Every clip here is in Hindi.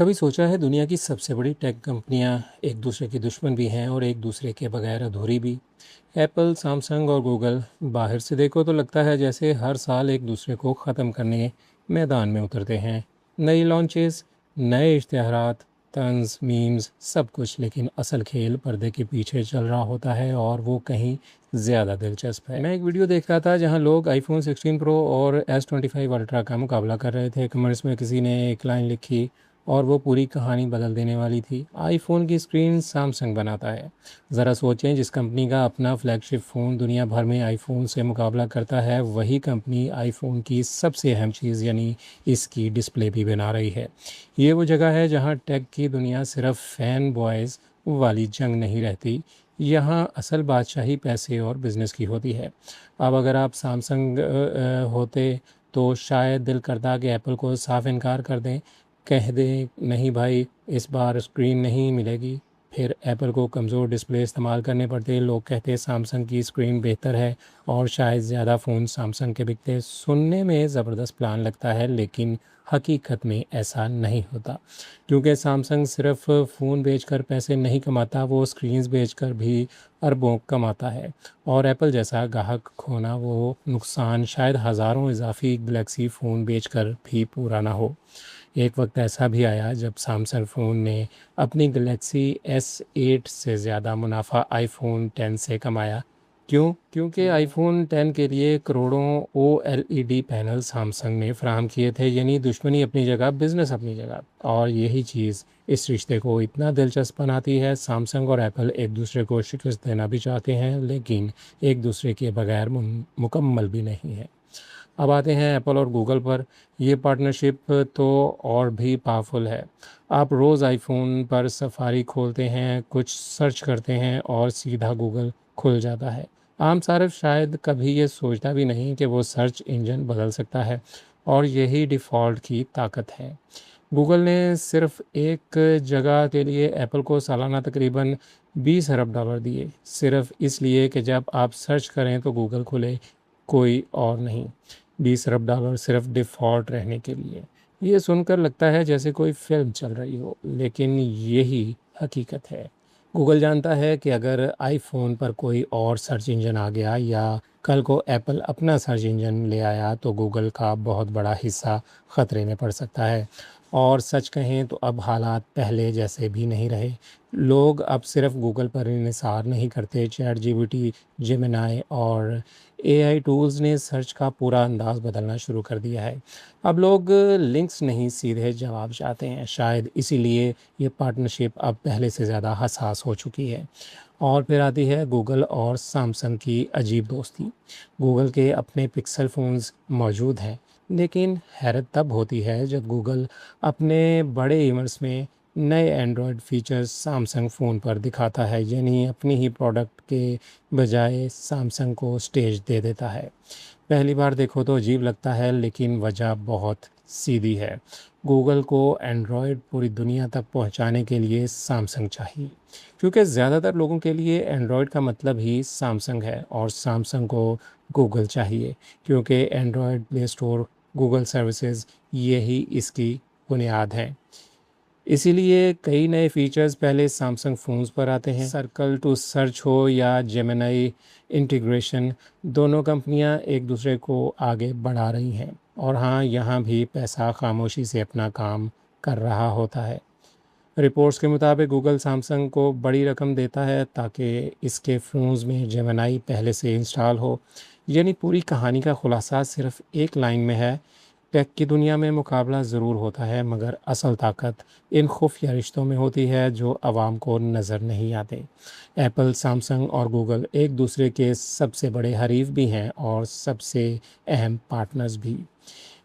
कभी सोचा है दुनिया की सबसे बड़ी टेक कंपनियां एक दूसरे की दुश्मन भी हैं और एक दूसरे के बगैर अधूरी भी। एप्पल, सैमसंग और गूगल बाहर से देखो तो लगता है जैसे हर साल एक दूसरे को ख़त्म करने मैदान में उतरते हैं। नई लॉन्चेस, नए इश्तहारात, तंज, मीम्स, सब कुछ, लेकिन असल खेल पर्दे के पीछे चल रहा होता है और वो कहीं ज़्यादा दिलचस्प है। मैं एक वीडियो देख रहा था जहां लोग आईफोन 16 प्रो और S25 अल्ट्रा का मुकाबला कर रहे थे। कमेंट्स में किसी ने एक लाइन लिखी और वो पूरी कहानी बदल देने वाली थी। आईफोन की स्क्रीन सैमसंग बनाता है। ज़रा सोचें, जिस कंपनी का अपना फ्लैगशिप फ़ोन दुनिया भर में आईफोन से मुकाबला करता है, वही कंपनी आईफोन की सबसे अहम चीज़ यानी इसकी डिस्प्ले भी बना रही है। ये वो जगह है जहाँ टेक की दुनिया सिर्फ फ़ैन बॉयज़ वाली जंग नहीं रहती। यहाँ असल बादशाही पैसे और बिज़नेस की होती है। अब अगर आप सैमसंग होते तो शायद दिल करता कि एप्पल को साफ इनकार कर दें, कह दें नहीं भाई, इस बार स्क्रीन नहीं मिलेगी। फिर एप्पल को कमज़ोर डिस्प्ले इस्तेमाल करने पड़ते, लोग कहते सैमसंग की स्क्रीन बेहतर है और शायद ज़्यादा फ़ोन सैमसंग के बिकते। सुनने में ज़बरदस्त प्लान लगता है, लेकिन हकीकत में ऐसा नहीं होता, क्योंकि सैमसंग सिर्फ फ़ोन बेचकर पैसे नहीं कमाता, वो स्क्रीन्स बेचकर भी अरबों कमाता है। और एप्पल जैसा ग्राहक खोना वो नुकसान शायद हज़ारों इजाफी गैलेक्सी फ़ोन बेचकर भी पूरा ना हो। एक वक्त ऐसा भी आया जब सैमसंग फ़ोन ने अपनी गैलेक्सी S8 से ज़्यादा मुनाफा आईफोन 10 से कमाया। क्यों? क्योंकि आईफोन 10 के लिए करोड़ों OLED पैनल सैमसंग ने फराहम किए थे। यानी दुश्मनी अपनी जगह, बिजनेस अपनी जगह। और यही चीज़ इस रिश्ते को इतना दिलचस्प बनाती है। सैमसंग और एप्पल एक दूसरे को शिकस्त देना भी चाहते हैं, लेकिन एक दूसरे के बगैर मुकम्मल भी नहीं है। अब आते हैं एप्पल और गूगल पर। ये पार्टनरशिप तो और भी पावरफुल है। आप रोज़ आईफोन पर सफारी खोलते हैं, कुछ सर्च करते हैं और सीधा गूगल खुल जाता है। आम सारिफ शायद कभी ये सोचता भी नहीं कि वो सर्च इंजन बदल सकता है, और यही डिफ़ॉल्ट की ताकत है। गूगल ने सिर्फ एक जगह के लिए एप्पल को सालाना तकरीबन $20 अरब दिए, सिर्फ इसलिए कि जब आप सर्च करें तो गूगल खुले, कोई और नहीं। $20 अरब सिर्फ डिफ़ॉल्ट रहने के लिए। ये सुनकर लगता है जैसे कोई फिल्म चल रही हो, लेकिन यही हकीकत है। गूगल जानता है कि अगर आईफोन पर कोई और सर्च इंजन आ गया या कल को एप्पल अपना सर्च इंजन ले आया तो गूगल का बहुत बड़ा हिस्सा ख़तरे में पड़ सकता है। और सच कहें तो अब हालात पहले जैसे भी नहीं रहे। लोग अब सिर्फ गूगल पर इंहिसार नहीं करते। चैट जीपीटी, जेमिनी और एआई टूल्स ने सर्च का पूरा अंदाज बदलना शुरू कर दिया है। अब लोग लिंक्स नहीं, सीधे जवाब चाहते हैं। शायद इसीलिए ये पार्टनरशिप अब पहले से ज़्यादा हसास हो चुकी है। और फिर आती है गूगल और सैमसंग की अजीब दोस्ती। गूगल के अपने पिक्सल फ़ोन्स मौजूद हैं, लेकिन हैरत तब होती है जब गूगल अपने बड़े इवेंट्स में नए एंड्रॉयड फीचर्स सैमसंग फ़ोन पर दिखाता है। यानी अपनी ही प्रोडक्ट के बजाय सैमसंग को स्टेज दे देता है। पहली बार देखो तो अजीब लगता है, लेकिन वजह बहुत सीधी है। गूगल को एंड्रॉयड पूरी दुनिया तक पहुंचाने के लिए सैमसंग चाहिए, क्योंकि ज़्यादातर लोगों के लिए एंड्रॉयड का मतलब ही सैमसंग है, और सैमसंग को गूगल चाहिए क्योंकि Android play store, Google services, यही इसकी बुनियाद है। इसीलिए कई नए फीचर्स पहले सैमसंग फ़ोन्स पर आते हैं। सर्कल टू सर्च हो या जेमिनी इंटीग्रेशन, दोनों कंपनियां एक दूसरे को आगे बढ़ा रही हैं। और हाँ, यहाँ भी पैसा खामोशी से अपना काम कर रहा होता है। रिपोर्ट्स के मुताबिक गूगल सैमसंग को बड़ी रकम देता है ताकि इसके फ़ोन्स में जेमिनी पहले से इंस्टॉल हो। यानी पूरी कहानी का खुलासा सिर्फ एक लाइन में है। टेक की दुनिया में मुकाबला ज़रूर होता है, मगर असल ताकत इन खुफिया रिश्तों में होती है जो आवाम को नज़र नहीं आते। एप्पल, सैमसंग और गूगल एक दूसरे के सबसे बड़े हरीफ भी हैं और सबसे अहम पार्टनर्स भी।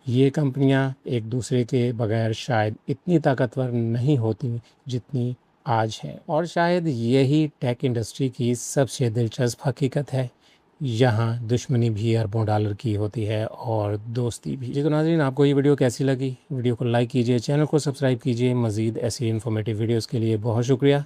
ये कंपनियां एक दूसरे के बगैर शायद इतनी ताकतवर नहीं होती जितनी आज हैं। और शायद यही टेक इंडस्ट्री की सबसे दिलचस्प हकीकत है। यहाँ दुश्मनी भी अरबों डॉलर की होती है और दोस्ती भी। जी तो नाज़रीन, आपको ये वीडियो कैसी लगी? वीडियो को लाइक कीजिए, चैनल को सब्सक्राइब कीजिए। मज़ीद ऐसी इन्फॉर्मेटिव वीडियोज़ के लिए बहुत शुक्रिया।